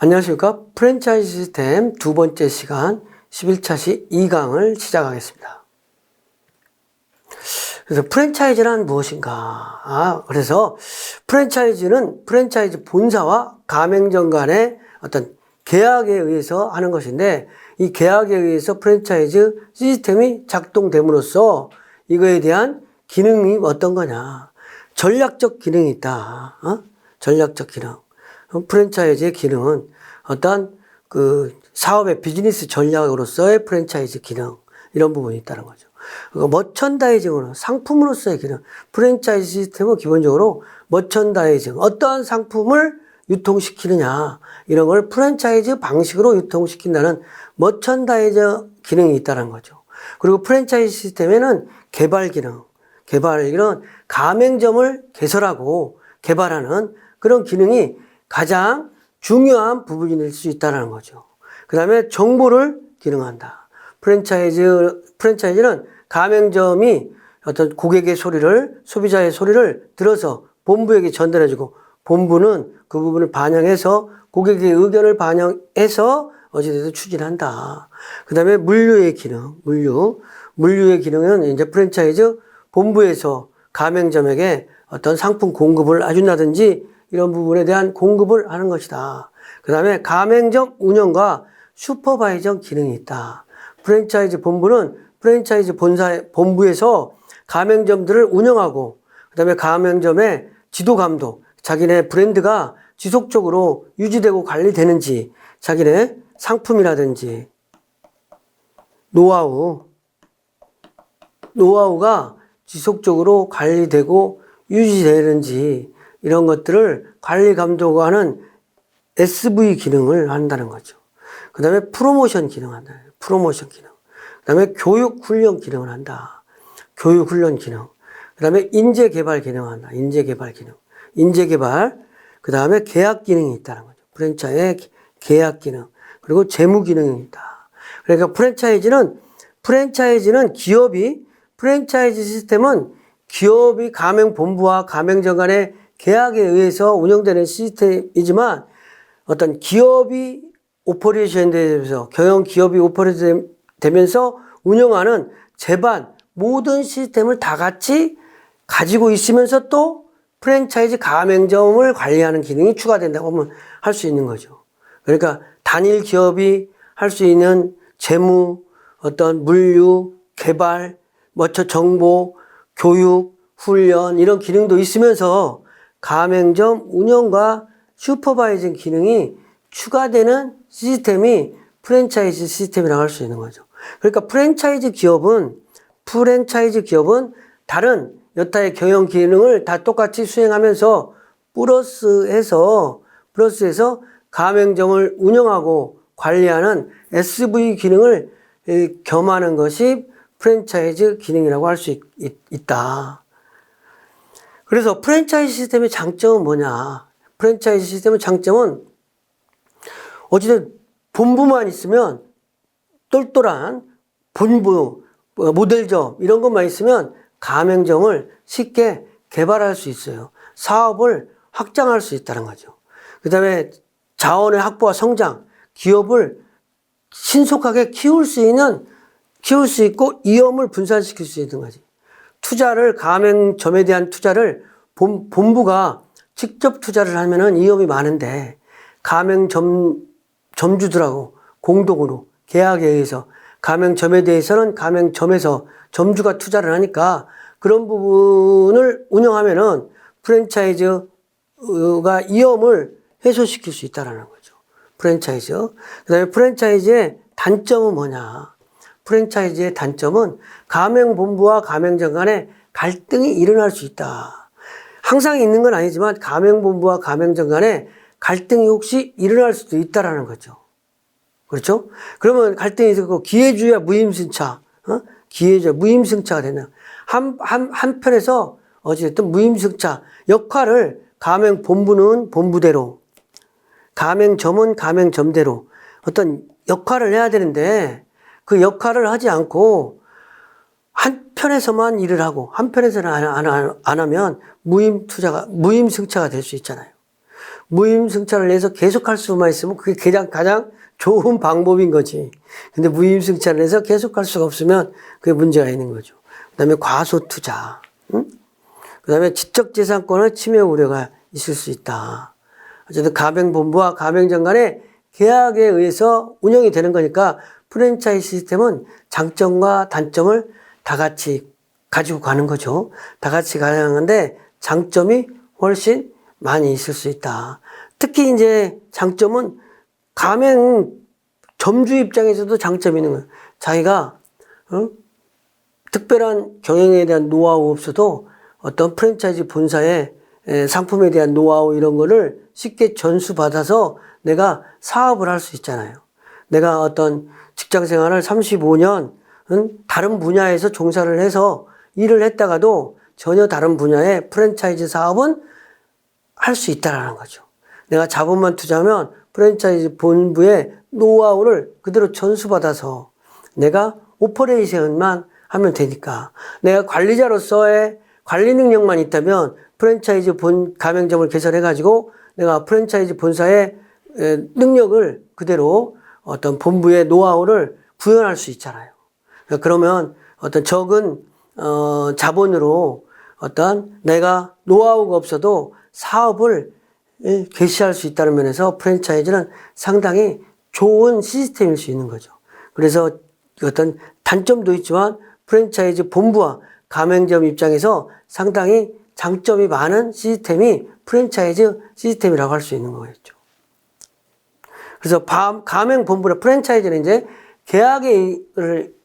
안녕하십니까. 프랜차이즈 시스템 두 번째 시간 11차시 2강을 시작하겠습니다. 그래서 프랜차이즈란 무엇인가? 그래서 프랜차이즈는 프랜차이즈 본사와 가맹점 간의 어떤 계약에 의해서 하는 것인데, 이 계약에 의해서 프랜차이즈 시스템이 작동됨으로써 이거에 대한 기능이 어떤 거냐? 전략적 기능이 있다. 전략적 기능. 프랜차이즈의 기능은 어떤 그 사업의 비즈니스 전략으로서의 프랜차이즈 기능, 이런 부분이 있다는 거죠. 머천다이징으로, 상품으로서의 기능. 프랜차이즈 시스템은 기본적으로 머천다이징, 어떠한 상품을 유통시키느냐, 이런 걸 프랜차이즈 방식으로 유통시킨다는 머천다이저 기능이 있다는 거죠. 그리고 프랜차이즈 시스템에는 개발 기능, 이런 가맹점을 개설하고 개발하는 그런 기능이 가장 중요한 부분일 수 있다는 거죠. 그 다음에 정보를 기능한다. 프랜차이즈는 가맹점이 어떤 고객의 소리를, 소비자의 소리를 들어서 본부에게 전달해주고, 본부는 그 부분을 반영해서 고객의 의견을 반영해서 어찌됐든 추진한다. 그 다음에 물류의 기능, 물류의 기능은 이제 프랜차이즈 본부에서 가맹점에게 어떤 상품 공급을 해준다든지 이런 부분에 대한 공급을 하는 것이다. 그 다음에 가맹점 운영과 슈퍼바이저 기능이 있다. 프랜차이즈 본부는 프랜차이즈 본부에서 가맹점들을 운영하고, 그 다음에 가맹점의 지도 감독, 자기네 브랜드가 지속적으로 유지되고 관리되는지, 자기네 상품이라든지 노하우가 지속적으로 관리되고 유지되는지, 이런 것들을 관리 감독하는 SV 기능을 한다는 거죠. 그 다음에 프로모션 기능 한다. 프로모션 기능. 그 다음에 교육 훈련 기능을 한다. 교육 훈련 기능. 그 다음에 인재 개발 기능을 한다. 인재 개발 기능. 인재 개발. 그 다음에 계약 기능이 있다는 거죠. 프랜차이즈의 계약 기능. 그리고 재무 기능이 있다. 그러니까 프랜차이즈는 프랜차이즈 시스템은 기업이 가맹본부와 가맹점 간의 계약에 의해서 운영되는 시스템이지만, 어떤 기업이 오퍼레이션 되면서, 경영 기업이 오퍼레이션 되면서 운영하는 제반 모든 시스템을 다 같이 가지고 있으면서 또 프랜차이즈 가맹점을 관리하는 기능이 추가된다고 하면 할 수 있는 거죠. 그러니까 단일 기업이 할 수 있는 재무, 어떤 물류, 개발, 정보, 교육, 훈련, 이런 기능도 있으면서 가맹점 운영과 슈퍼바이징 기능이 추가되는 시스템이 프랜차이즈 시스템이라고 할 수 있는 거죠. 그러니까 프랜차이즈 기업은 다른 여타의 경영 기능을 다 똑같이 수행하면서 플러스해서 가맹점을 운영하고 관리하는 SV 기능을 겸하는 것이 프랜차이즈 기능이라고 할 수 있다. 그래서 프랜차이즈 시스템의 장점은 뭐냐? 프랜차이즈 시스템의 장점은 어쨌든 본부만 있으면, 똘똘한 본부, 모델점 이런 것만 있으면 가맹점을 쉽게 개발할 수 있어요. 사업을 확장할 수 있다는 거죠. 그 다음에 자원의 확보와 성장, 기업을 신속하게 키울 수 있고 위험을 분산시킬 수 있는 거지. 가맹점에 대한 투자를 본부가 직접 투자를 하면은 위험이 많은데, 점주들하고 공동으로 계약에 의해서 가맹점에 대해서는 가맹점에서 점주가 투자를 하니까, 그런 부분을 운영하면은 프랜차이즈가 위험을 해소시킬 수 있다는 거죠. 프랜차이즈. 그 다음에 프랜차이즈의 단점은 뭐냐? 프랜차이즈의 단점은 가맹본부와 가맹점 간에 갈등이 일어날 수 있다. 항상 있는 건 아니지만 가맹본부와 가맹점 간에 갈등이 혹시 일어날 수도 있다라는 거죠. 그렇죠? 그러면 갈등이 있고 기회주의와 무임승차, 무임승차가 되는 한편에서 어쨌든 무임승차 역할을 가맹본부는 본부대로, 가맹점은 가맹점대로 어떤 역할을 해야 되는데, 그 역할을 하지 않고 한편에서만 일을 하고 한편에서는 안 하면 무임승차가 될 수 있잖아요. 무임승차를 해서 계속할 수만 있으면 그게 가장 좋은 방법인 거지. 근데 무임승차를 해서 계속할 수가 없으면 그게 문제가 있는 거죠. 그다음에 과소투자, 응? 그다음에 지적재산권의 침해 우려가 있을 수 있다. 어쨌든 가맹본부와 가맹점 간의 계약에 의해서 운영이 되는 거니까 프랜차이즈 시스템은 장점과 단점을 다 같이 가지고 가는 거죠. 다 같이 가는데 장점이 훨씬 많이 있을 수 있다. 특히 이제 장점은 가맹점주 입장에서도 장점이 있는 거예요. 자기가 특별한 경영에 대한 노하우 없어도 어떤 프랜차이즈 본사의 상품에 대한 노하우 이런 거를 쉽게 전수받아서 내가 사업을 할 수 있잖아요. 내가 어떤 직장 생활을 35년 다른 분야에서 종사를 해서 일을 했다가도 전혀 다른 분야의 프랜차이즈 사업은 할 수 있다라는 거죠. 내가 자본만 투자하면 프랜차이즈 본부의 노하우를 그대로 전수받아서 내가 오퍼레이션만 하면 되니까 내가 관리자로서의 관리 능력만 있다면 프랜차이즈 가맹점을 개설해가지고 내가 프랜차이즈 본사의 능력을 그대로 어떤 본부의 노하우를 구현할 수 있잖아요. 그러면 어떤 적은 자본으로 어떤 내가 노하우가 없어도 사업을 개시할 수 있다는 면에서 프랜차이즈는 상당히 좋은 시스템일 수 있는 거죠. 그래서 어떤 단점도 있지만 프랜차이즈 본부와 가맹점 입장에서 상당히 장점이 많은 시스템이 프랜차이즈 시스템이라고 할 수 있는 거겠죠. 그래서 가맹본부나 프랜차이즈는 이제 계약에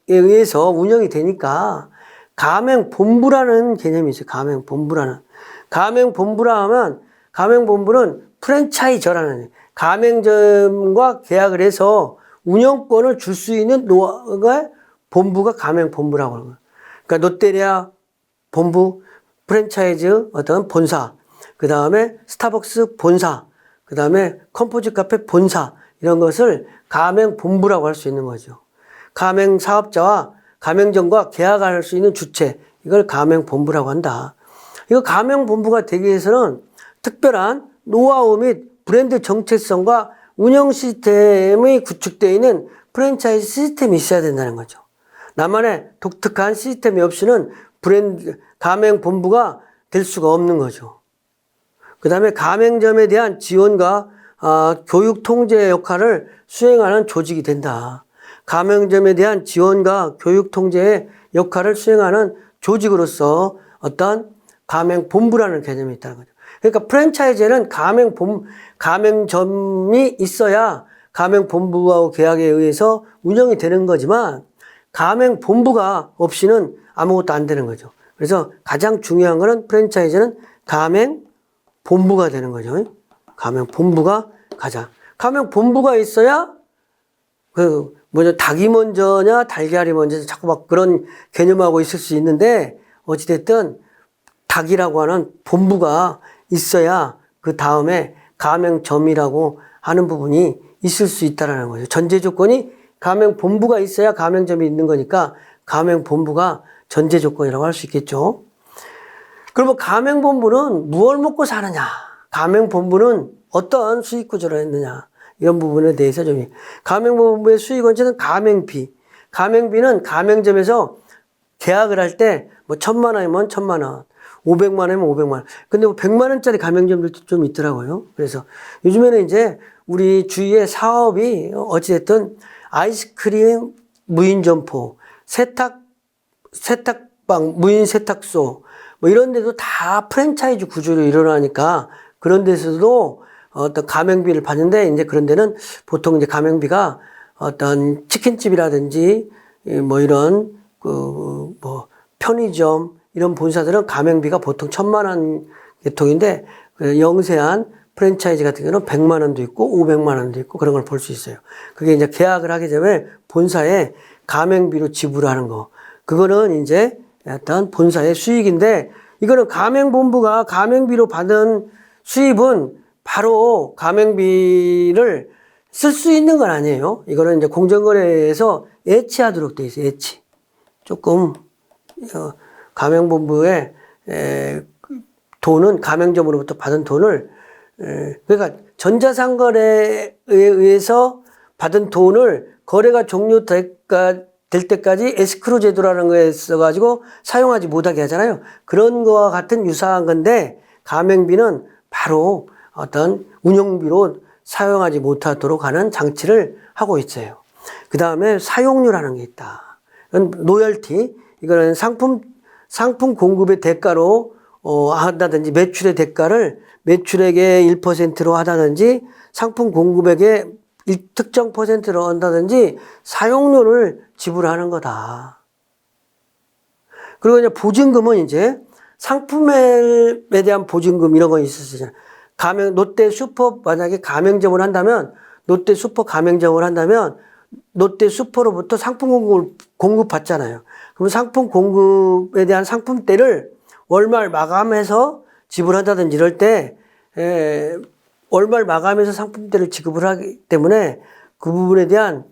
의해서 운영이 되니까 가맹본부라는 개념이 있어요. 가맹본부라 하면 가맹본부는 프랜차이저라는 가맹점과 계약을 해서 운영권을 줄 수 있는 본부가 가맹본부라고 하는 거예요. 그러니까 롯데리아 본부, 프랜차이즈 어떤 본사, 그 다음에 스타벅스 본사, 그 다음에 컴포즈 카페 본사 이런 것을 가맹본부라고 할 수 있는 거죠. 가맹사업자와 가맹점과 계약할 수 있는 주체, 이걸 가맹본부라고 한다. 이거 가맹본부가 되기 위해서는 특별한 노하우 및 브랜드 정체성과 운영 시스템이 구축되어 있는 프랜차이즈 시스템이 있어야 된다는 거죠. 나만의 독특한 시스템이 없이는 가맹본부가 될 수가 없는 거죠. 그 다음에 가맹점에 대한 지원과 교육 통제 역할을 수행하는 조직이 된다. 가맹점에 대한 지원과 교육 통제의 역할을 수행하는 조직으로서 어떤 가맹본부라는 개념이 있다는 거죠. 그러니까 프랜차이즈는 가맹점이 있어야 가맹본부와 계약에 의해서 운영이 되는 거지만 가맹본부가 없이는 아무것도 안 되는 거죠. 그래서 가장 중요한 거는 프랜차이즈는 가맹본부가 되는 거죠. 가맹본부가 가맹본부가 있어야 닭이 먼저냐 달걀이 먼저냐 자꾸 막 그런 개념하고 있을 수 있는데 어찌됐든 닭이라고 하는 본부가 있어야 그 다음에 가맹점이라고 하는 부분이 있을 수 있다는 거죠. 전제 조건이 가맹본부가 있어야 가맹점이 있는 거니까 가맹본부가 전제 조건이라고 할 수 있겠죠. 그러면 가맹본부는 무엇을 먹고 사느냐? 가맹본부는 어떤 수익 구조를 했느냐? 이런 부분에 대해서 좀 가맹본부의 수익 원칙은 가맹비. 가맹비는 가맹점에서 계약을 할 때 뭐 1,000만 원이면 1,000만 원, 500만 원이면 500만 원. 근데 뭐 100만 원짜리 가맹점들도 좀 있더라고요. 그래서 요즘에는 이제 우리 주위에 사업이 어찌됐든 아이스크림 무인점포, 세탁방, 무인 세탁소, 뭐 이런 데도 다 프랜차이즈 구조로 일어나니까 그런 데서도 어떤 가맹비를 받는데 이제 그런 데는 보통 이제 가맹비가 어떤 치킨집이라든지 뭐 이런 뭐 편의점 이런 본사들은 가맹비가 보통 1,000만 원 계통인데 영세한 프랜차이즈 같은 경우는 100만 원도 있고 500만 원도 있고 그런 걸 볼 수 있어요. 그게 이제 계약을 하게 되면 본사에 가맹비로 지불하는 거. 그거는 이제 어떤 본사의 수익인데 이거는 가맹본부가 가맹비로 받은 수입은 바로 가맹비를 쓸 수 있는 건 아니에요. 이거는 이제 공정거래에서 예치하도록 돼 있어요. 예치. 조금 가맹본부의 돈은 가맹점으로부터 받은 돈을 그러니까 전자상거래에 의해서 받은 돈을 거래가 종료될 때까지 에스크로 제도라는 거에 써가지고 사용하지 못하게 하잖아요. 그런 거와 같은 유사한 건데 가맹비는 바로 어떤 운영비로 사용하지 못하도록 하는 장치를 하고 있어요. 그 다음에 사용료라는 게 있다. 이건 로열티, 이거는 상품 공급의 대가로 한다든지 매출의 대가를 매출액의 1%로 하다든지 상품 공급액의 특정 퍼센트로 한다든지 사용료를 지불하는 거다. 그리고 이제 보증금은 이제 상품에 대한 보증금 이런 거 있었잖아요. 롯데 슈퍼 만약에 가맹점을 한다면 롯데 슈퍼 가맹점을 한다면 롯데 슈퍼로부터 상품 공급을 공급받잖아요. 그럼 상품 공급에 대한 상품대를 월말 마감해서 지불한다든지 이럴 때 월말 마감해서 상품대를 지급을 하기 때문에 그 부분에 대한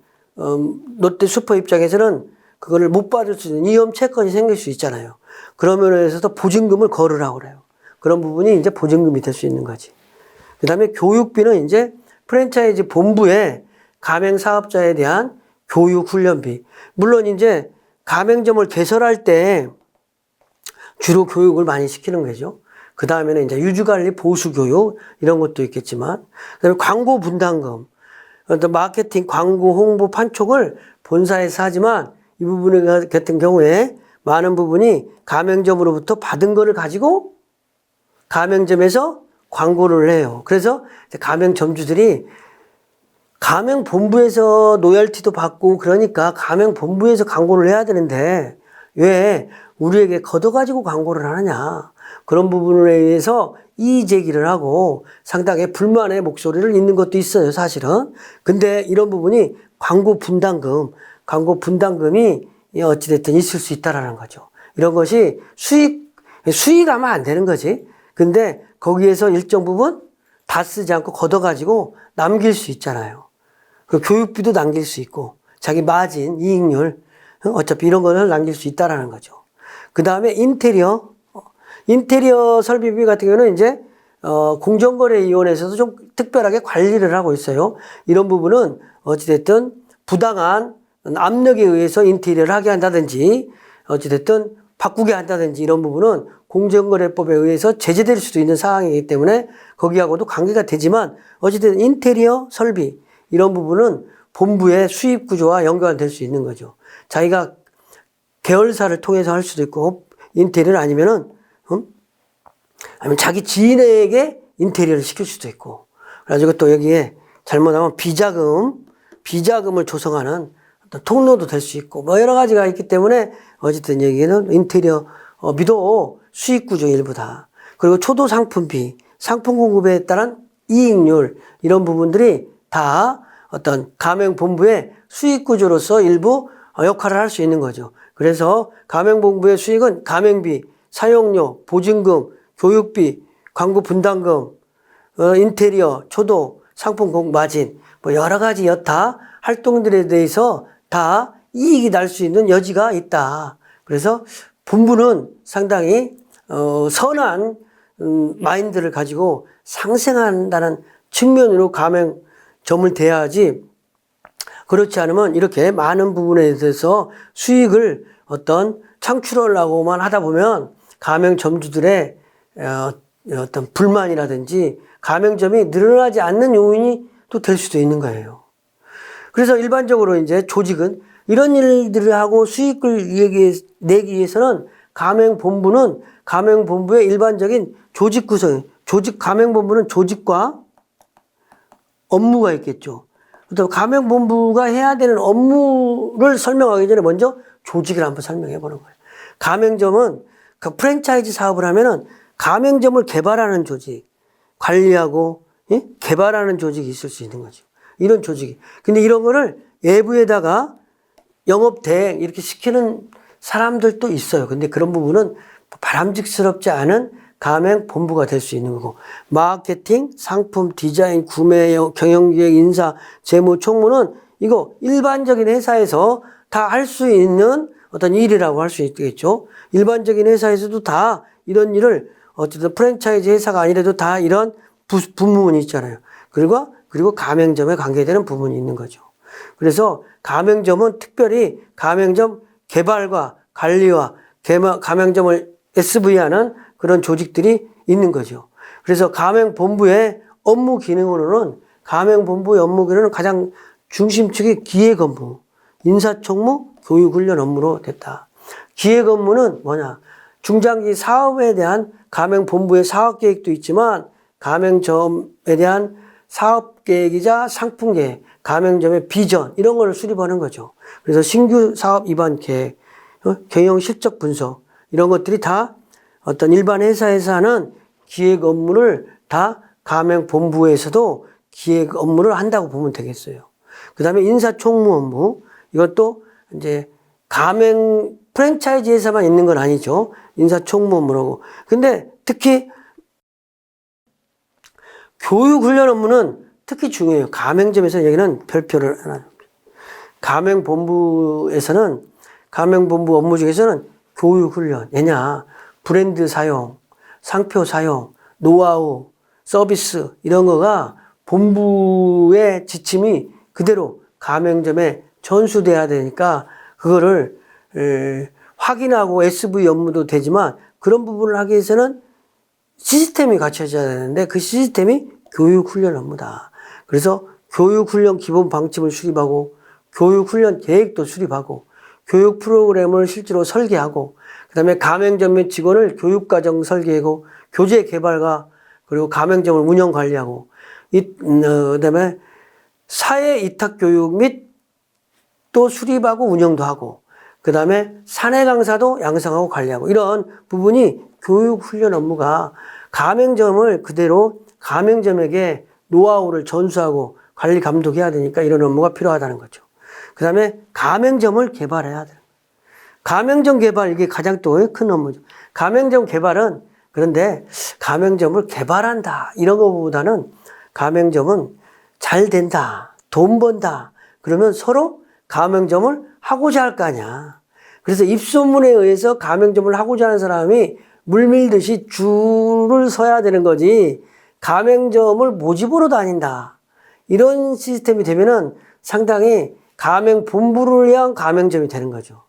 롯데 슈퍼 입장에서는 그거를 못 받을 수 있는 위험 채권이 생길 수 있잖아요. 그런 면에서 보증금을 거르라고 그래요. 그런 부분이 이제 보증금이 될 수 있는 거지. 그 다음에 교육비는 이제 프랜차이즈 본부의 가맹 사업자에 대한 교육 훈련비. 물론 이제 가맹점을 개설할 때 주로 교육을 많이 시키는 거죠. 그 다음에는 이제 유주관리 보수교육 이런 것도 있겠지만, 그다음에 광고 분담금, 마케팅, 광고, 홍보, 판촉을 본사에서 하지만 이 부분 같은 경우에 많은 부분이 가맹점으로부터 받은 거를 가지고 가맹점에서 광고를 해요. 그래서 가맹점주들이 가맹본부에서 로열티도 받고 그러니까 가맹본부에서 광고를 해야 되는데 왜 우리에게 걷어가지고 광고를 하느냐. 그런 부분에 의해서 이의 제기를 하고 상당히 불만의 목소리를 잇는 것도 있어요, 사실은. 근데 이런 부분이 광고 분담금이 어찌됐든 있을 수 있다라는 거죠. 이런 것이 수익하면 안 되는 거지. 근데 거기에서 일정 부분 다 쓰지 않고 걷어가지고 남길 수 있잖아요. 그 교육비도 남길 수 있고, 자기 마진, 이익률, 어차피 이런 거를 남길 수 있다라는 거죠. 그 다음에 인테리어 설비비 같은 경우는 이제, 공정거래위원회에서도 좀 특별하게 관리를 하고 있어요. 이런 부분은 어찌됐든 부당한 압력에 의해서 인테리어를 하게 한다든지, 어찌됐든 바꾸게 한다든지 이런 부분은 공정거래법에 의해서 제재될 수도 있는 상황이기 때문에 거기하고도 관계가 되지만 어찌됐든 인테리어 설비, 이런 부분은 본부의 수입 구조와 연관될 수 있는 거죠. 자기가 계열사를 통해서 할 수도 있고, 인테리어를 아니면 자기 지인에게 인테리어를 시킬 수도 있고, 그래가지고 또 여기에 잘못하면 비자금을 조성하는 어떤 통로도 될 수 있고, 뭐 여러 가지가 있기 때문에 어쨌든 여기는 인테리어 비도 수익 구조 일부다. 그리고 초도 상품비, 상품 공급에 따른 이익률, 이런 부분들이 다 어떤 가맹본부의 수익 구조로서 일부 역할을 할 수 있는 거죠. 그래서 가맹본부의 수익은 가맹비, 사용료, 보증금, 교육비, 광고 분담금, 인테리어, 초도, 상품 공급 마진, 뭐 여러 가지 여타 활동들에 대해서 다 이익이 날 수 있는 여지가 있다. 그래서 본부는 상당히 선한 마인드를 가지고 상생한다는 측면으로 가맹점을 대해야지, 그렇지 않으면 이렇게 많은 부분에 대해서 수익을 어떤 창출하려고만 하다 보면 가맹점주들의 어떤 불만이라든지 가맹점이 늘어나지 않는 요인이 또 될 수도 있는 거예요. 그래서 일반적으로 이제 조직은 이런 일들을 하고 수익을 내기 위해서는 가맹본부의 일반적인 조직 구성, 가맹본부는 조직과 업무가 있겠죠. 또 가맹본부가 해야 되는 업무를 설명하기 전에 먼저 조직을 한번 설명해 보는 거예요. 가맹점은 그 프랜차이즈 사업을 하면은 가맹점을 개발하는 조직, 관리하고 개발하는 조직이 있을 수 있는 거죠. 이런 조직이. 근데 이런 거를 외부에다가 영업 대행 이렇게 시키는 사람들도 있어요. 근데 그런 부분은 바람직스럽지 않은 가맹 본부가 될 수 있는 거고, 마케팅, 상품, 디자인, 구매, 경영기획, 인사, 재무, 총무는 이거 일반적인 회사에서 다 할 수 있는 어떤 일이라고 할 수 있겠죠. 일반적인 회사에서도 다 이런 일을 어쨌든 프랜차이즈 회사가 아니라도 다 이런 부문이 있잖아요. 그리고 가맹점에 관계되는 부문이 있는 거죠. 그래서 가맹점은 특별히 가맹점 개발과 관리와 가맹점을 SV하는 그런 조직들이 있는 거죠. 그래서 가맹본부의 업무 기능으로는 가장 중심축이 기획 업무, 인사총무, 교육훈련 업무로 됐다. 기획 업무는 뭐냐? 중장기 사업에 대한 가맹본부의 사업계획도 있지만 가맹점에 대한 사업계획이자 상품계획, 가맹점의 비전 이런 걸 수립하는 거죠. 그래서 신규 사업 입안 계획, 경영 실적 분석 이런 것들이 다 어떤 일반 회사에서 하는 기획 업무를 다 가맹본부에서도 기획 업무를 한다고 보면 되겠어요. 그 다음에 인사총무 업무, 이것도 이제 가맹 프랜차이즈에서만 있는 건 아니죠. 인사총무 업무라고. 근데 특히 교육훈련 업무는 특히 중요해요. 가맹점에서 여기는 별표를 하나. 가맹본부 업무 중에서는 교육훈련. 왜냐? 브랜드 사용, 상표 사용, 노하우, 서비스 이런 거가 본부의 지침이 그대로 가맹점에 전수돼야 되니까 그거를 확인하고 SV 업무도 되지만 그런 부분을 하기 위해서는 시스템이 갖춰져야 되는데 그 시스템이 교육훈련 업무다. 그래서 교육훈련 기본 방침을 수립하고 교육훈련 계획도 수립하고 교육 프로그램을 실제로 설계하고 그다음에 가맹점 직원을 교육과정 설계하고 교재 개발과 그리고 가맹점을 운영 관리하고 그다음에 사회 이탁 교육 및 또 수립하고 운영도 하고 그다음에 사내 강사도 양성하고 관리하고 이런 부분이 교육훈련 업무가 가맹점을 그대로 가맹점에게 노하우를 전수하고 관리 감독해야 되니까 이런 업무가 필요하다는 거죠. 그 다음에 가맹점을 개발해야 돼요. 가맹점 개발 이게 가장 또 큰 업무죠. 가맹점 개발은 그런데 가맹점을 개발한다 이런 것보다는 가맹점은 잘 된다, 돈 번다 그러면 서로 가맹점을 하고자 할 거 아니야. 그래서 입소문에 의해서 가맹점을 하고자 하는 사람이 물밀듯이 줄을 서야 되는 거지 가맹점을 모집으로 다닌다. 이런 시스템이 되면은 상당히 가맹본부를 위한 가맹점이 되는 거죠.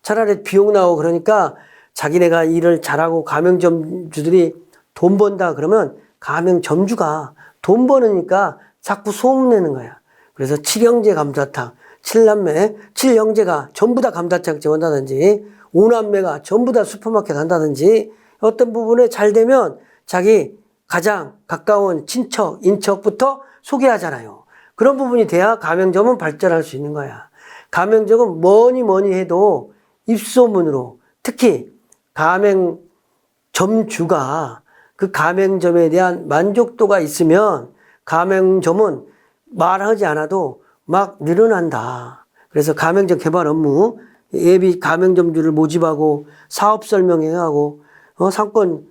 차라리 비용 나오고 그러니까 자기네가 일을 잘하고 가맹점주들이 돈 번다 그러면 가맹점주가 돈 버니까 자꾸 소문내는 거야. 그래서 칠형제 감자탕, 칠남매, 칠형제가 전부 다 감자탕집 한다든지 오남매가 전부 다 슈퍼마켓 한다든지 어떤 부분에 잘 되면 자기 가장 가까운 친척, 인척부터 소개하잖아요. 그런 부분이 돼야 가맹점은 발전할 수 있는 거야. 가맹점은 뭐니 해도 입소문으로 특히 가맹점주가 그 가맹점에 대한 만족도가 있으면 가맹점은 말하지 않아도 막 늘어난다. 그래서 가맹점 개발 업무, 예비 가맹점주를 모집하고 사업 설명회하고 상권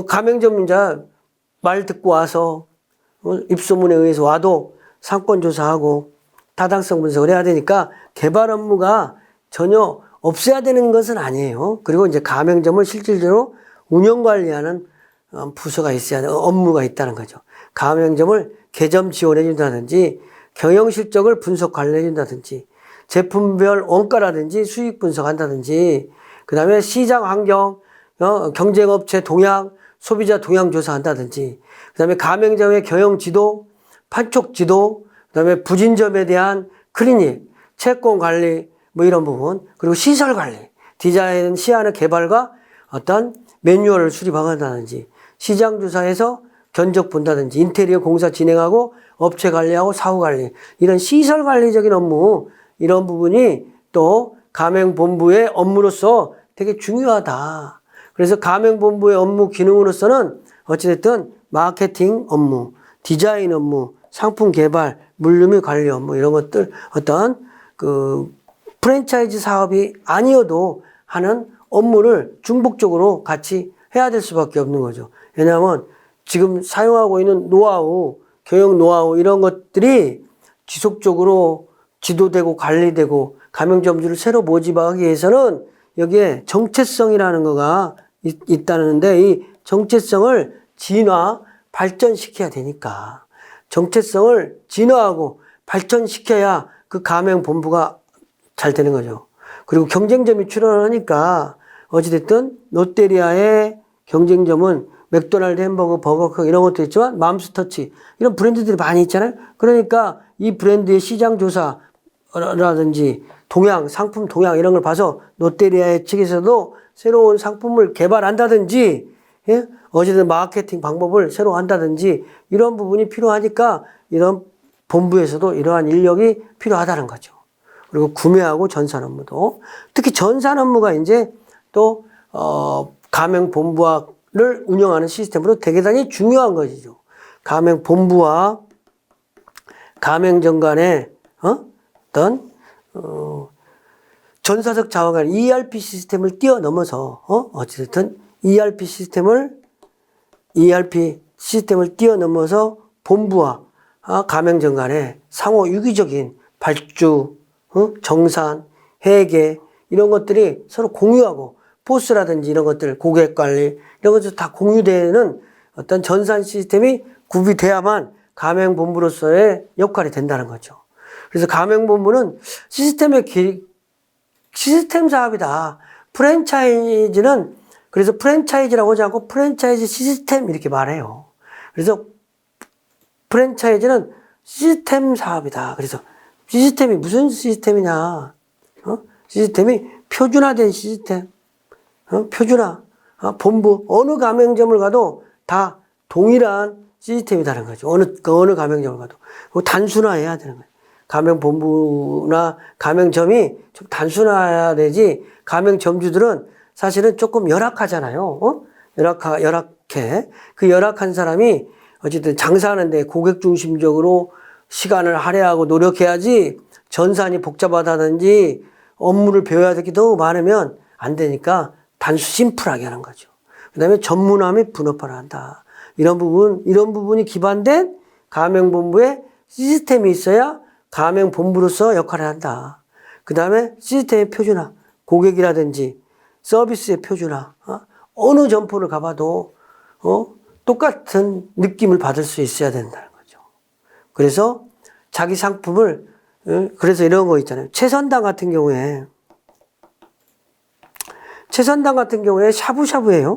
가맹점자 말 듣고 와서 입소문에 의해서 와도 상권 조사하고 타당성 분석을 해야 되니까 개발 업무가 전혀 없어야 되는 것은 아니에요. 그리고 이제 가맹점을 실질적으로 운영 관리하는 부서가 있어야 돼. 업무가 있다는 거죠. 가맹점을 개점 지원해 준다든지 경영 실적을 분석 관리해 준다든지 제품별 원가라든지 수익 분석한다든지 그다음에 시장 환경, 경쟁업체 동향, 소비자 동향 조사한다든지 그다음에 가맹점의 경영 지도, 판촉 지도, 그다음에 부진점에 대한 클리닉, 채권 관리 이런 부분 그리고 시설 관리, 디자인 시안의 개발과 어떤 매뉴얼을 수립한다든지 시장 조사에서 견적 본다든지 인테리어 공사 진행하고 업체 관리하고 사후 관리 이런 시설 관리적인 업무 이런 부분이 또 가맹본부의 업무로서 되게 중요하다. 그래서 가맹본부의 업무 기능으로서는 어찌됐든 마케팅 업무, 디자인 업무, 상품 개발, 물류 및 관리 업무 이런 것들 어떤 프랜차이즈 사업이 아니어도 하는 업무를 중복적으로 같이 해야 될 수밖에 없는 거죠. 왜냐하면 지금 사용하고 있는 노하우, 경영 노하우 이런 것들이 지속적으로 지도되고 관리되고 가맹점주를 새로 모집하기 위해서는 여기에 정체성이라는 거가 있다는데 이 정체성을 진화, 발전시켜야 되니까 정체성을 진화하고 발전시켜야 그 가맹본부가 잘 되는 거죠. 그리고 경쟁점이 출현하니까 어찌됐든 롯데리아의 경쟁점은 맥도날드, 햄버거, 버거킹 이런 것도 있지만 맘스터치 이런 브랜드들이 많이 있잖아요. 그러니까 이 브랜드의 시장 조사라든지 동향, 상품 동향 이런 걸 봐서 롯데리아 측에서도 새로운 상품을 개발한다든지 예? 어쨌든 마케팅 방법을 새로 한다든지 이런 부분이 필요하니까 이런 본부에서도 이러한 인력이 필요하다는 거죠. 그리고 구매하고 전산 업무도 특히 전산 업무가 이제 또 가맹본부를 운영하는 시스템으로 대단히 중요한 것이죠. 가맹본부와 가맹점 간의 어떤 전사적 자원 간 ERP 시스템을 뛰어넘어서 어쨌든 ERP 시스템을 뛰어넘어서 본부와 가맹점 간의 상호 유기적인 발주, 정산, 회계 이런 것들이 서로 공유하고 포스라든지 이런 것들 고객 관리 이런 것들 다 공유되는 어떤 전산 시스템이 구비돼야만 가맹본부로서의 역할이 된다는 거죠. 그래서 가맹본부는 시스템 사업이다. 프랜차이즈는 그래서 프랜차이즈라고 하지 않고 프랜차이즈 시스템 이렇게 말해요. 그래서 프랜차이즈는 시스템 사업이다. 그래서 시스템이 무슨 시스템이냐? 시스템이 표준화된 시스템. 표준화. 본부 어느 가맹점을 가도 다 동일한 시스템이라는 거죠. 어느 가맹점을 가도. 그리고 단순화해야 되는 거예요. 가맹본부나 가맹점이 좀 단순화해야 되지. 가맹점주들은 사실은 조금 열악하잖아요. 열악해. 그 열악한 사람이 어쨌든 장사하는데 고객 중심적으로 시간을 할애하고 노력해야지 전산이 복잡하다든지 업무를 배워야 될 게 너무 많으면 안 되니까 심플하게 하는 거죠. 그 다음에 전문화 및 분업화를 한다. 이런 부분이 기반된 가맹본부의 시스템이 있어야 가맹본부로서 역할을 한다. 그 다음에 시스템의 표준화, 고객이라든지 서비스의 표준화, 어느 점포를 가봐도 똑같은 느낌을 받을 수 있어야 된다는 거죠. 그래서 자기 상품을 그래서 이런 거 있잖아요. 최선당 같은 경우에 샤브샤브예요.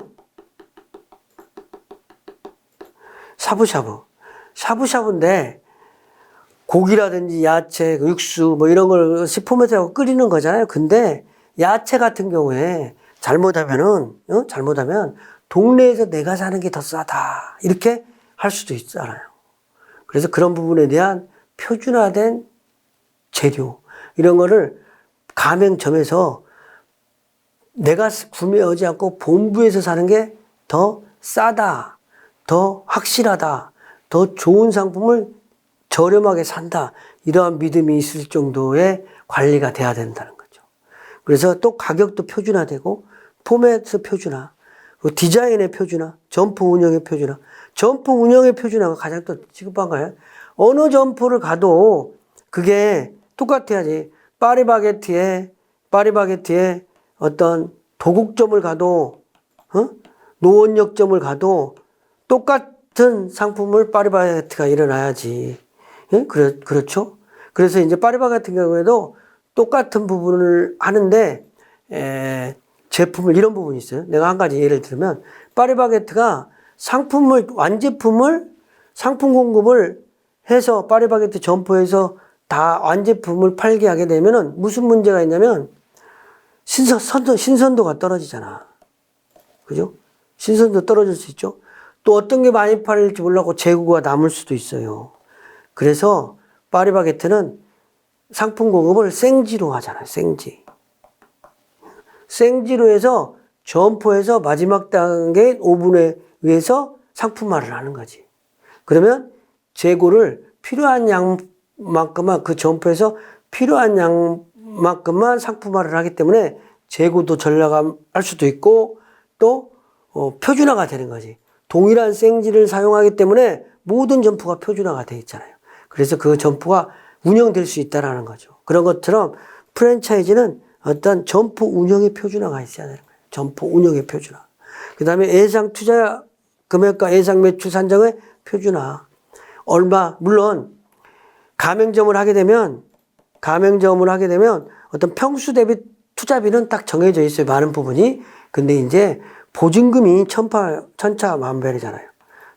샤브샤브인데 고기라든지 야채, 육수 뭐 이런 걸 시포메트하고 끓이는 거잖아요. 근데 야채 같은 경우에 잘못하면 동네에서 내가 사는 게 더 싸다 이렇게 할 수도 있잖아요. 그래서 그런 부분에 대한 표준화된 재료 이런 거를 가맹점에서 내가 구매하지 않고 본부에서 사는 게 더 싸다, 더 확실하다, 더 좋은 상품을 저렴하게 산다 이러한 믿음이 있을 정도의 관리가 돼야 된다는 거죠. 그래서 또 가격도 표준화되고 포맷의 표준화, 디자인의 표준화, 점포 운영의 표준화. 점포 운영의 표준화가 가장 또 시급한가요? 어느 점포를 가도 그게 똑같아야지. 파리바게트에 어떤 도곡점을 가도 노원역점을 가도 똑같은 상품을 파리바게트가 일어나야지. 예? 그렇죠? 그래서 이제 파리바게트 같은 경우에도 똑같은 부분을 하는데 제품을 이런 부분이 있어요. 내가 한 가지 예를 들면 파리바게트가 상품 공급을 해서 파리바게트 점포에서 다 완제품을 팔게 하게 되면은 무슨 문제가 있냐면 신선도가 떨어지잖아. 그죠? 신선도 떨어질 수 있죠. 또 어떤 게 많이 팔릴지 몰라고 재고가 남을 수도 있어요. 그래서 파리바게트는 상품 공급을 생지로 하잖아요. 생지로 해서 점포에서 마지막 단계인 오븐에 의해서 상품화를 하는 거지. 그러면 재고를 필요한 양만큼만 그 점포에서 필요한 양만큼만 상품화를 하기 때문에 재고도 전략할 수도 있고 또 표준화가 되는 거지. 동일한 생지를 사용하기 때문에 모든 점포가 표준화가 되어 있잖아요. 그래서 그 점포가 운영될 수 있다는 거죠. 그런 것처럼 프랜차이즈는 어떤 점포 운영의 표준화가 있어야 되는 거예요. 점포 운영의 표준화. 그 다음에 예상 투자 금액과 예상 매출 산정의 표준화. 물론 가맹점을 하게 되면 어떤 평수 대비 투자비는 딱 정해져 있어요. 많은 부분이. 근데 이제 보증금이 천차만별이잖아요.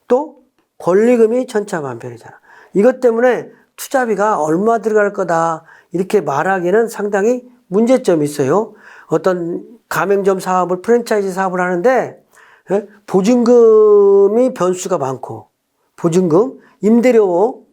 또 권리금이 천차만별이잖아. 이것 때문에 투자비가 얼마 들어갈 거다 이렇게 말하기는 상당히 문제점이 있어요. 어떤 가맹점 사업을 프랜차이즈 사업을 하는데 보증금이 변수가 많고 보증금, 임대료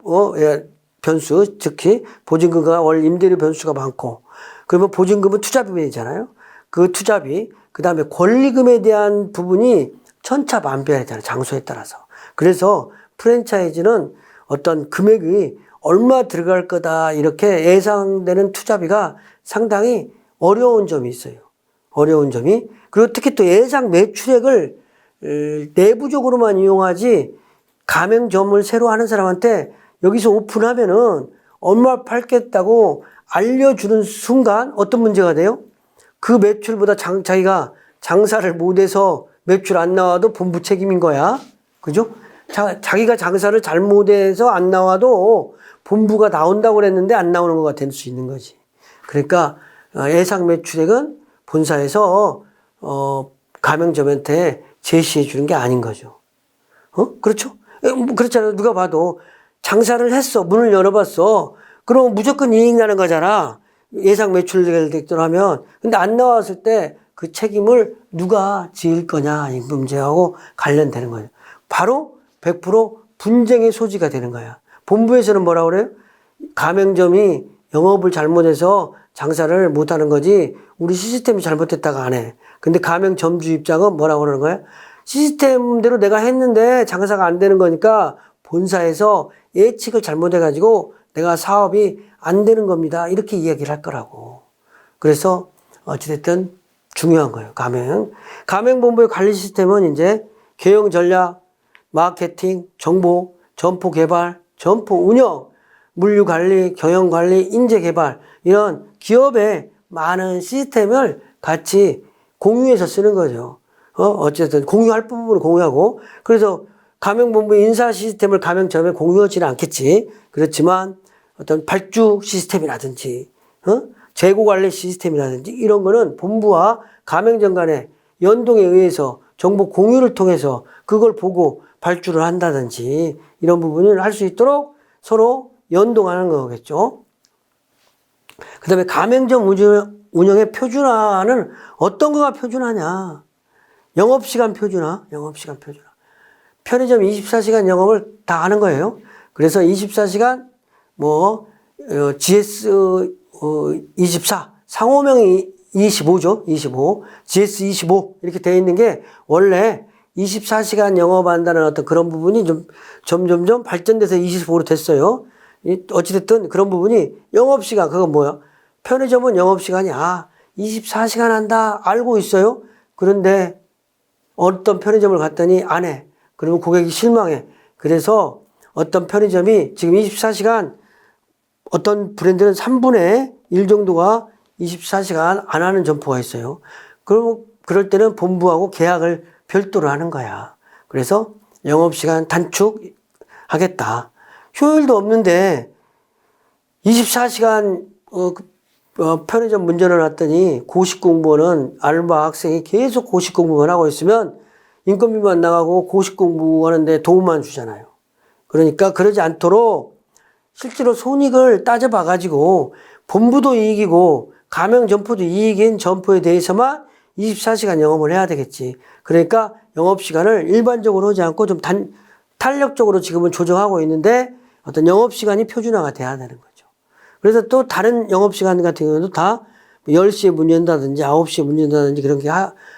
변수, 특히 보증금과 월 임대료 변수가 많고 그러면 보증금은 투자비잖아요. 그 투자비, 그 다음에 권리금에 대한 부분이 천차만별이잖아요. 장소에 따라서. 그래서 프랜차이즈는 어떤 금액이 얼마 들어갈 거다 이렇게 예상되는 투자비가 상당히 어려운 점이 있어요. 어려운 점이. 그리고 특히 또 예상 매출액을 내부적으로만 이용하지 가맹점을 새로 하는 사람한테 여기서 오픈하면은 얼마 팔겠다고 알려주는 순간 어떤 문제가 돼요? 그 매출보다 자기가 장사를 못해서 매출 안 나와도 본부 책임인 거야. 그죠? 자기가 장사를 잘못해서 안 나와도 본부가 나온다고 그랬는데 안 나오는 거가 될 수 있는 거지. 그러니까 예상 매출액은 본사에서 가맹점한테 제시해 주는 게 아닌 거죠. 그렇죠? 그렇잖아요. 누가 봐도 장사를 했어. 문을 열어봤어. 그럼 무조건 이익 나는 거잖아. 예상 매출액을 하면. 근데 안 나왔을 때 그 책임을 누가 지을 거냐. 이 문제하고 관련되는 거예요. 바로 100% 분쟁의 소지가 되는 거야. 본부에서는 뭐라고 그래요? 가맹점이 영업을 잘못해서 장사를 못하는 거지 우리 시스템이 잘못됐다가 안 해. 근데 가맹점주 입장은 뭐라고 그러는 거야? 시스템대로 내가 했는데 장사가 안 되는 거니까 본사에서 예측을 잘못해가지고 내가 사업이 안 되는 겁니다. 이렇게 이야기를 할 거라고. 그래서 어찌됐든 중요한 거예요. 가맹본부의 관리 시스템은 이제 경영 전략, 마케팅, 정보, 점포 개발, 점포 운영, 물류 관리, 경영 관리, 인재 개발 이런 기업의 많은 시스템을 같이 공유해서 쓰는 거죠. 어쨌든 공유할 부분을 공유하고 그래서 가맹본부 인사 시스템을 가맹점에 공유하지는 않겠지. 그렇지만 어떤 발주 시스템이라든지 재고 관리 시스템이라든지 이런 거는 본부와 가맹점 간의 연동에 의해서 정보 공유를 통해서 그걸 보고 발주를 한다든지 이런 부분을 할 수 있도록 서로 연동하는 거겠죠. 그 다음에 가맹점 운영의 표준화는 어떤 거가 표준화냐. 영업시간 표준화. 편의점 24시간 영업을 다 하는 거예요. 그래서 24시간 GS 24 상호명이 25죠. 25 GS 25 이렇게 되어 있는 게 원래 24시간 영업한다는 어떤 그런 부분이 좀 점점점 발전돼서 25로 됐어요. 어찌됐든 그런 부분이 영업시간 그건 뭐야? 편의점은 영업시간이 24시간 한다 알고 있어요. 그런데 어떤 편의점을 갔더니 안 해. 그러면 고객이 실망해. 그래서 어떤 편의점이 지금 24시간 어떤 브랜드는 3분의 1 정도가 24시간 안 하는 점포가 있어요. 그럴 때는 본부하고 계약을 별도로 하는 거야. 그래서 영업시간 단축하겠다. 효율도 없는데 24시간 편의점 문 열어놨더니 고시 공부하는 알바 학생이 계속 고시 공부만 하고 있으면 인건비만 나가고 고시 공부하는데 도움만 주잖아요. 그러니까 그러지 않도록 실제로 손익을 따져봐가지고 본부도 이익이고 가맹점포도 이익인 점포에 대해서만 24시간 영업을 해야 되겠지. 그러니까 영업시간을 일반적으로 하지 않고 좀 탄력적으로 지금은 조정하고 있는데 어떤 영업시간이 표준화가 돼야 되는 거죠. 그래서 또 다른 영업시간 같은 경우도 다 10시에 문 연다든지 9시에 문 연다든지 그렇게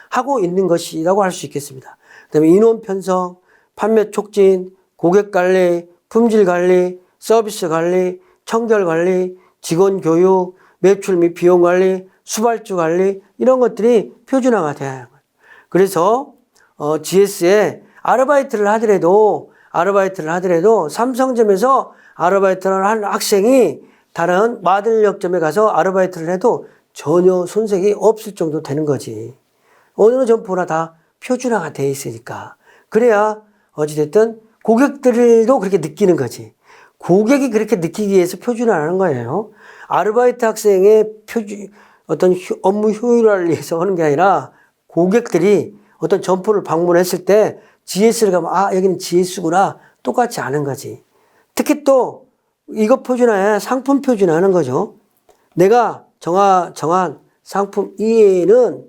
하고 있는 것이라고 할 수 있겠습니다. 그 다음에 인원 편성, 판매 촉진, 고객 관리, 품질 관리, 서비스 관리, 청결 관리, 직원 교육, 매출 및 비용 관리, 수발주 관리 이런 것들이 표준화가 돼야 하는 거예요. 그래서 GS에 아르바이트를 하더라도 삼성점에서 아르바이트를 한 학생이 다른 마들역점에 가서 아르바이트를 해도 전혀 손색이 없을 정도 되는 거지. 어느 점포나 다 표준화가 돼 있으니까. 그래야 어찌됐든 고객들도 그렇게 느끼는 거지. 고객이 그렇게 느끼기 위해서 표준화하는 거예요. 아르바이트 학생의 어떤 업무 효율화를 위해서 하는 게 아니라 고객들이 어떤 점포를 방문했을 때 GS를 가면 아, 여기는 GS구나. 똑같이 아는 거지. 특히 또 이거 표준화에 상품 표준화하는 거죠. 내가 정한 상품 이외에는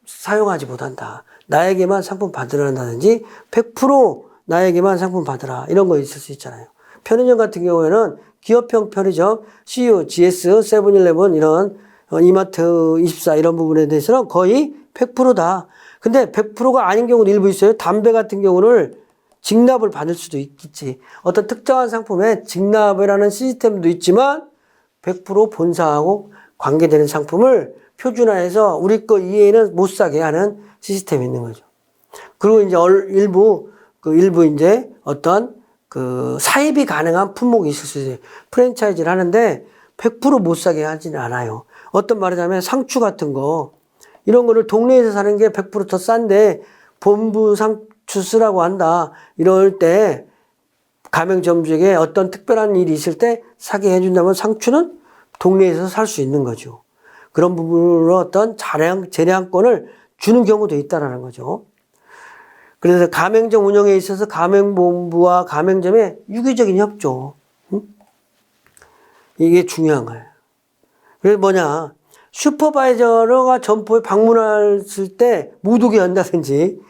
사용하지 못한다. 나에게만 상품 받으라 한다든지 100% 나에게만 상품 받으라. 이런 거 있을 수 있잖아요. 편의점 같은 경우에는 기업형 편의점, CU, GS, 세븐일레븐 이런 이마트 24 이런 부분에 대해서는 거의 100%다. 근데 100%가 아닌 경우도 일부 있어요. 담배 같은 경우를 직납을 받을 수도 있겠지. 어떤 특정한 상품에 직납이라는 시스템도 있지만 100% 본사하고 관계되는 상품을 표준화해서 우리 거 이외에는 못 사게 하는 시스템이 있는 거죠. 그리고 이제 일부 이제 어떤 사입이 가능한 품목이 있을 수 있어요. 프랜차이즈를 하는데 100% 못 사게 하지는 않아요. 어떤 말이냐면 상추 같은 거 이런 거를 동네에서 사는 게 100% 더 싼데 본부 상추 쓰라고 한다. 이럴 때 가맹점주에게 어떤 특별한 일이 있을 때 사게 해준다면 상추는 동네에서 살 수 있는 거죠. 그런 부분으로 어떤 재량권을 주는 경우도 있다는 거죠. 그래서 가맹점 운영에 있어서 가맹본부와 가맹점의 유기적인 협조. 이게 중요한 거예요. 그래서 뭐냐. 슈퍼바이저가 점포에 방문했을 때 못 오게 한다든지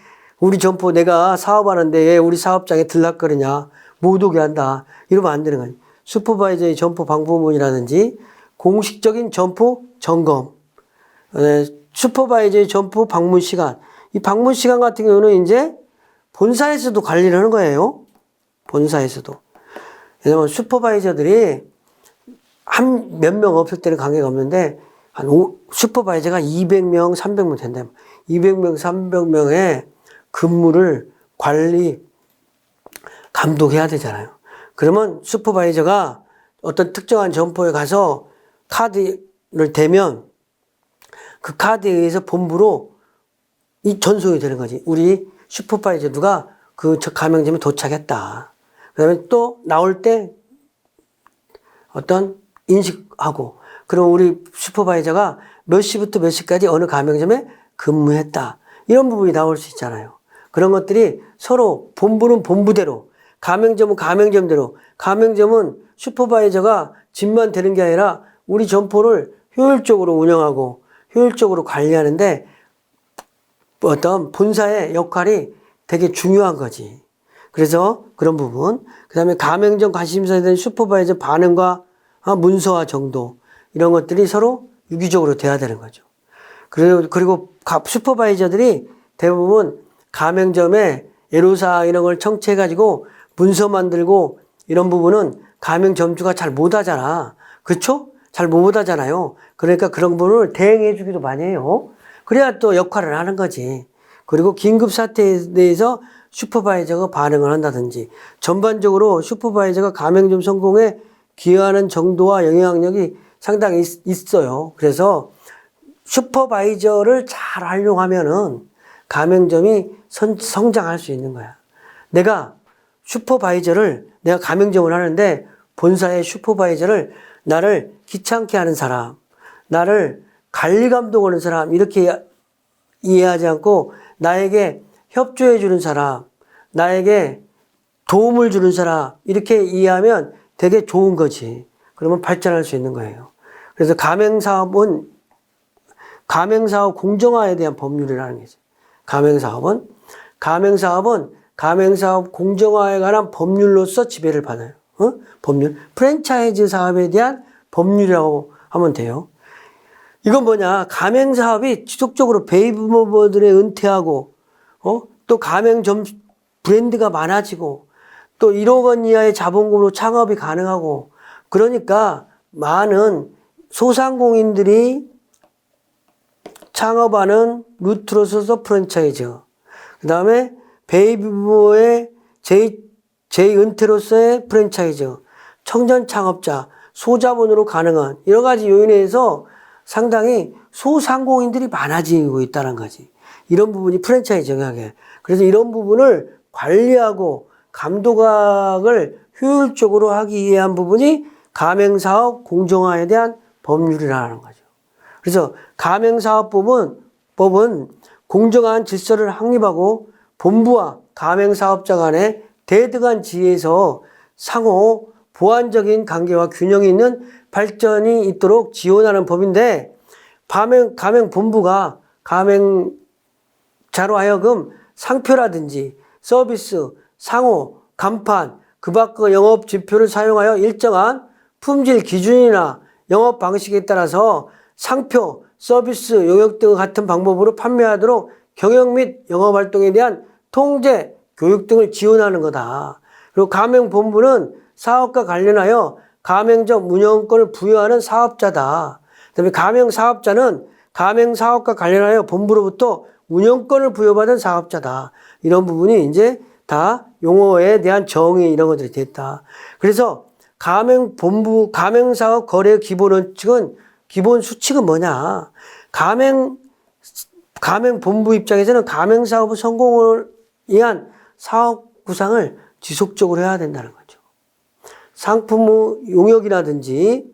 우리 점포 내가 사업하는데 왜 우리 사업장에 들락거리냐. 못 오게 한다. 이러면 안 되는 거예요. 슈퍼바이저의 점포 방문이라든지 공식적인 점포 점검. 슈퍼바이저의 점포 방문 시간. 이 방문 시간 같은 경우는 이제 본사에서도 관리를 하는 거예요. 본사에서도. 왜냐면 슈퍼바이저들이 몇 명 없을 때는 관계가 없는데 슈퍼바이저가 200명, 300명 된다. 200명, 300명의 근무를 감독해야 되잖아요. 그러면 슈퍼바이저가 어떤 특정한 점포에 가서 카드를 대면 그 카드에 의해서 본부로 이 전송이 되는 거지. 우리 슈퍼바이저 누가 그 가맹점에 도착했다. 그 다음에 또 나올 때 어떤 인식하고, 그럼 우리 슈퍼바이저가 몇 시부터 몇 시까지 어느 가맹점에 근무했다. 이런 부분이 나올 수 있잖아요. 그런 것들이 서로 본부는 본부대로, 가맹점은 가맹점대로, 가맹점은 슈퍼바이저가 집만 되는 게 아니라 우리 점포를 효율적으로 운영하고 효율적으로 관리하는데 어떤 본사의 역할이 되게 중요한 거지. 그래서 그런 부분. 그 다음에 가맹점 관심사에 대한 슈퍼바이저 반응과 문서화 정도. 이런 것들이 서로 유기적으로 돼야 되는 거죠. 그리고 슈퍼바이저들이 대부분 가맹점에 애로사항 이런 걸 청취해가지고 문서 만들고 이런 부분은 가맹점주가 잘 못하잖아. 그렇죠? 잘 못하잖아요. 그러니까 그런 부분을 대행해주기도 많이 해요. 그래야 또 역할을 하는 거지. 그리고 긴급 사태에 대해서 슈퍼바이저가 반응을 한다든지 전반적으로 슈퍼바이저가 가맹점 성공에 기여하는 정도와 영향력이 상당히 있어요. 그래서 슈퍼바이저를 잘 활용하면은 가맹점이 성장할 수 있는 거야. 내가 가맹점을 하는데 본사의 슈퍼바이저를 나를 귀찮게 하는 사람, 나를 관리 감독하는 사람 이렇게 이해하지 않고 나에게 협조해 주는 사람, 나에게 도움을 주는 사람 이렇게 이해하면 되게 좋은 거지. 그러면 발전할 수 있는 거예요. 그래서 가맹사업 공정화에 대한 법률이라는 게 있어요. 가맹사업 공정화에 관한 법률로서 지배를 받아요. 법률. 프랜차이즈 사업에 대한 법률이라고 하면 돼요. 이건 뭐냐. 가맹사업이 지속적으로 베이비부머들의 은퇴하고, 또 가맹점 브랜드가 많아지고, 또 1억 원 이하의 자본금으로 창업이 가능하고, 그러니까 많은 소상공인들이 창업하는 루트로서 프랜차이즈, 그 다음에 베이비부머의 제 은퇴로서의 프랜차이즈, 청년 창업자, 소자본으로 가능한 여러 가지 요인에 의해서 상당히 소상공인들이 많아지고 있다는 거지. 이런 부분이 프랜차이즈 영역이에요. 그래서 이런 부분을 관리하고 감독학을 효율적으로 하기 위한 부분이 가맹사업 공정화에 대한 법률이라는 거죠. 그래서 가맹사업법은 공정한 질서를 확립하고 본부와 가맹사업자 간의 대등한 지위에서 상호 보완적인 관계와 균형이 있는 발전이 있도록 지원하는 법인데, 가맹본부가 가맹자로 하여금 상표라든지 서비스, 상호, 간판, 그 밖의 영업 지표를 사용하여 일정한 품질 기준이나 영업 방식에 따라서 상표, 서비스, 용역 등 같은 방법으로 판매하도록 경영 및 영업 활동에 대한 통제, 교육 등을 지원하는 거다. 그리고 가맹본부는 사업과 관련하여 가맹점 운영권을 부여하는 사업자다. 그다음에 가맹사업자는 가맹사업과 관련하여 본부로부터 운영권을 부여받은 사업자다. 이런 부분이 이제 다 용어에 대한 정의 이런 것들이 됐다. 그래서 가맹본부, 가맹사업 거래 기본 원칙은, 기본 수칙은 뭐냐? 가맹본부 입장에서는 가맹사업 성공을 위한 사업 구상을 지속적으로 해야 된다는 거죠. 상품 용역이라든지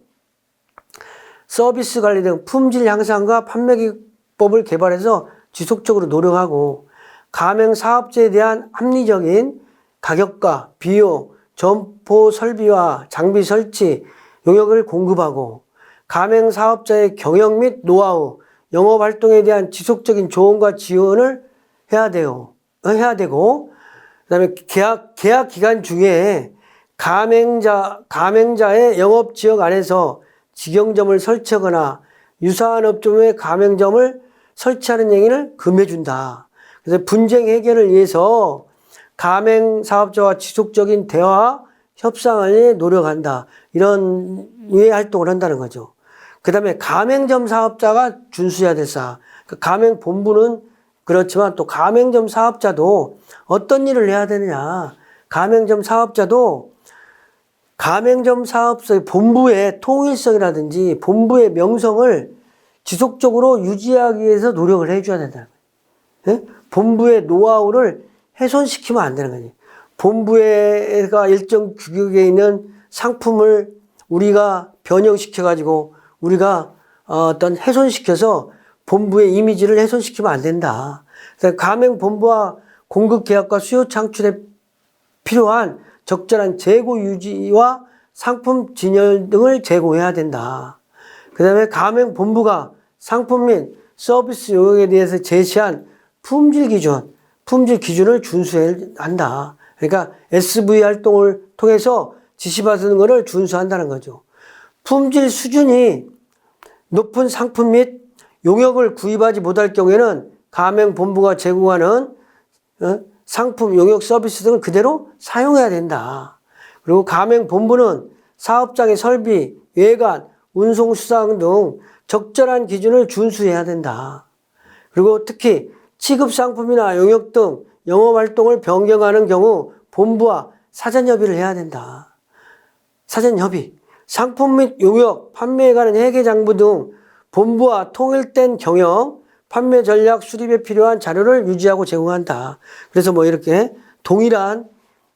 서비스 관리 등 품질 향상과 판매 기법을 개발해서 지속적으로 노력하고, 가맹사업자에 대한 합리적인 가격과 비용, 점포 설비와 장비 설치, 용역을 공급하고, 가맹사업자의 경영 및 노하우, 영업활동에 대한 지속적인 조언과 지원을 해야 되고, 그 다음에 계약 기간 중에 가맹자의 영업지역 안에서 직영점을 설치하거나 유사한 업종의 가맹점을 설치하는 행위를 금해준다. 그래서 분쟁 해결을 위해서 가맹사업자와 지속적인 대화, 협상을 위해 노력한다. 이런 류의 활동을 한다는 거죠. 그 다음에 가맹점 사업자가 준수해야 될 사항. 가맹본부는 그렇지만 또 가맹점 사업자도 어떤 일을 해야 되느냐. 가맹점 사업자도 가맹점 사업소의 본부의 통일성이라든지 본부의 명성을 지속적으로 유지하기 위해서 노력을 해줘야 된다는 거예요. 네? 본부의 노하우를 훼손시키면 안 되는 거지. 본부가 일정 규격에 있는 상품을 우리가 변형시켜가지고 우리가 어떤 훼손시켜서 본부의 이미지를 훼손시키면 안 된다. 그래서 가맹본부와 공급 계약과 수요 창출에 필요한 적절한 재고 유지와 상품 진열 등을 제공해야 된다. 그 다음에 가맹본부가 상품 및 서비스 용역에 대해서 제시한 품질 기준을 준수해야 한다. 그러니까 SV 활동을 통해서 지시받은 것을 준수한다는 거죠. 품질 수준이 높은 상품 및 용역을 구입하지 못할 경우에는 가맹본부가 제공하는 상품, 용역 서비스 등을 그대로 사용해야 된다. 그리고 가맹본부는 사업장의 설비, 외관, 운송 수상 등 적절한 기준을 준수해야 된다. 그리고 특히 취급 상품이나 용역 등 영업활동을 변경하는 경우 본부와 사전협의를 해야 된다. 사전협의. 상품 및 용역, 판매에 관한 회계장부 등 본부와 통일된 경영, 판매 전략 수립에 필요한 자료를 유지하고 제공한다. 그래서 뭐 이렇게 동일한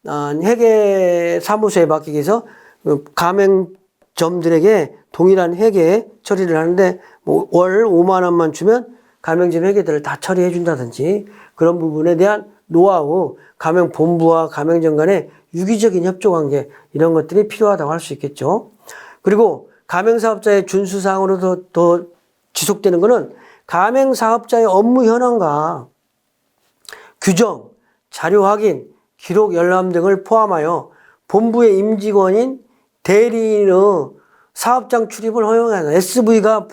회계 사무소에 맡기기 위해서 가맹점들에게 동일한 회계 처리를 하는데 뭐 월 5만 원만 주면 가맹점 회계들을 다 처리해 준다든지 그런 부분에 대한 노하우, 가맹본부와 가맹점 간의 유기적인 협조관계 이런 것들이 필요하다고 할 수 있겠죠. 그리고 가맹사업자의 준수사항으로 더 지속되는 것은 가맹사업자의 업무 현황과 규정, 자료 확인, 기록 열람 등을 포함하여 본부의 임직원인 대리인의 사업장 출입을 허용하는 SV가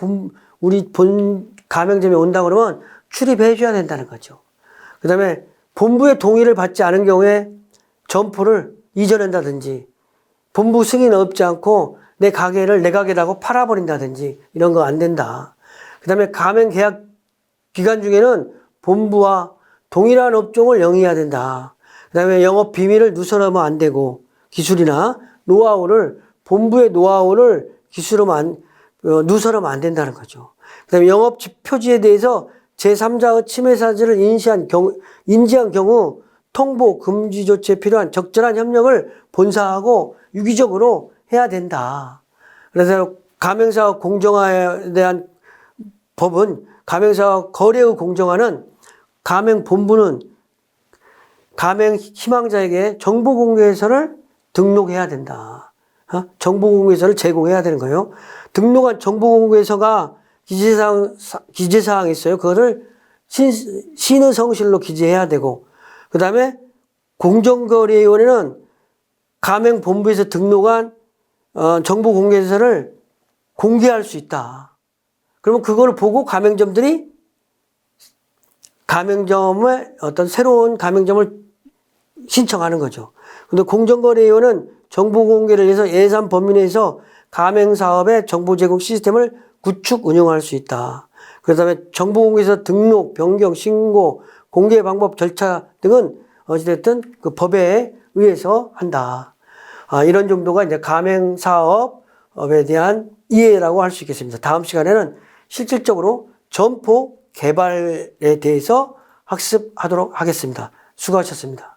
우리 본 가맹점에 온다 그러면 출입해 줘야 된다는 거죠. 그 다음에 본부의 동의를 받지 않은 경우에 점포를 이전한다든지 본부 승인 없지 않고 내 가게를 내 가게라고 팔아버린다든지 이런 거 안 된다. 그 다음에 가맹 계약 기간 중에는 본부와 동일한 업종을 영위해야 된다. 그 다음에 영업 비밀을 누설하면 안 되고 기술이나 노하우를 본부의 노하우를 기술로만 누설하면 안 된다는 거죠. 그 다음에 영업 표지에 대해서 제3자의 침해 사실을 인지한 경우 통보, 금지 조치에 필요한 적절한 협력을 본사하고 유기적으로 해야 된다. 그래서 가맹사업 공정화에 대한 법은 가맹사업 거래의 공정화는 가맹본부는 가맹 희망자에게 정보공개서를 등록해야 된다. 정보공개서를 제공해야 되는 거예요. 등록한 정보공개서가 기재사항이 있어요. 그거를 신의 성실로 기재해야 되고, 그 다음에 공정거래위원회는 가맹본부에서 등록한 정보공개서를 공개할 수 있다. 그러면 그걸 보고 가맹점들이 가맹점의 어떤 새로운 가맹점을 신청하는 거죠. 근데 공정거래위원회는 정보공개를 위해서 예산 범위 내에서 가맹사업의 정보 제공 시스템을 구축 운영할 수 있다. 그 다음에 정보공개에서 등록, 변경, 신고, 공개 방법, 절차 등은 어찌됐든 그 법에 의해서 한다. 이런 정도가 이제 가맹사업에 대한 이해라고 할 수 있겠습니다. 다음 시간에는 실질적으로 점포 개발에 대해서 학습하도록 하겠습니다. 수고하셨습니다.